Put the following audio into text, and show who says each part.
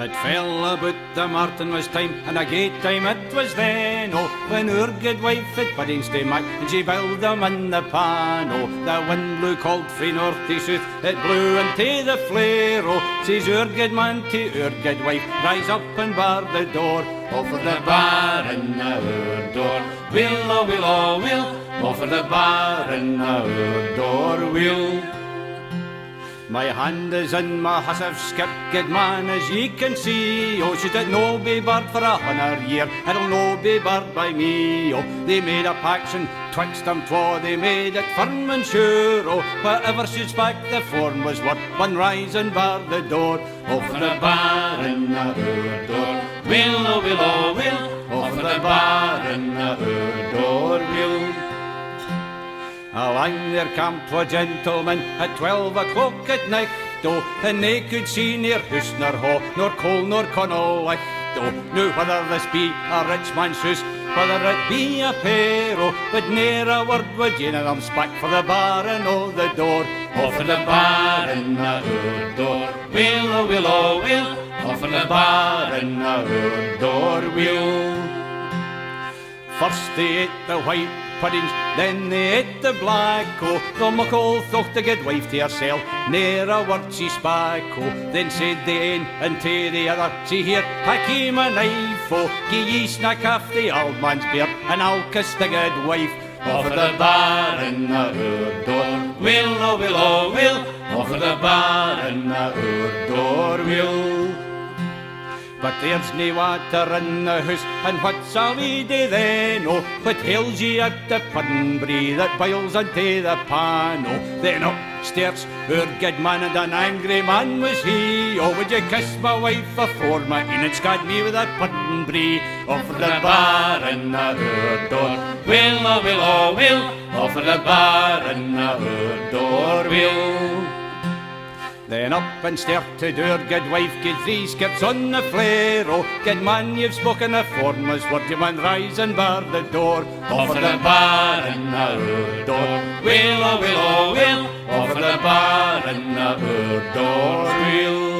Speaker 1: It fell about the Martinmas time, and a gay time it was then, oh, when our good wife at Puddings day mat, and she boiled them in the pan, oh, the wind blew cold frae north to south, it blew into the flare, oh, says our good man to our good wife, rise up and bar the door, oh, for the Barrin our door, will, oh, will, oh, will, oh, for the Barrin our door, will. My hand is in my hussif skip, good man, as ye can see. Oh, should it no be barred for 100 year, it'll no be barred by me. Oh, they made a paction twixt them twa, they made it firm and sure. Oh, whatever should spec the form was what one rise and bar the door. Oh, for the Barrin our door, will, oh, will, oh, will, oh, for the Barrin our door, will. Along there camped twa gentlemen at 12 o'clock at night, oh, and they could see near house nor ho, nor coal nor connell light, oh. Now whether this be a rich man's house, whether it be a pair, oh, but ne'er a word would ane of them speak for the Barrin o' the door, oh, for the Barrin our door, will, oh, will, oh, will, oh, for the Barrin our door, will. First they ate the white puddings, then they ate the black, oh, the muckle thought the good wife to herself, ne'er a word she spak, oh. Then said the ane unto the other, see here, I came a knife, oh, gie ye snack off the old man's beard, and I'll kiss the good wife, oh, for the Barrin our door, will, oh, will, oh, will, oh, for the Barrin our door, will. But there's nae water in the house, and what's a we do then, oh, but hails ye at the puddin' brie that boils into the pan, oh. Then upstairs, our good man and an angry man was he, oh, would you kiss my wife afore my Enid scared me with a puddin' brie, oh, for the Barrin our door, will, oh, will, oh, will, oh, for the Barrin our door, will. Then up and stairt to our good wife, get 3 skips on the flare, oh, good man, you've spoken a formless word, you man rise and bar the door, oh, for the Barrin our door, will, oh, will, oh, will, oh, for the Barrin our door, will.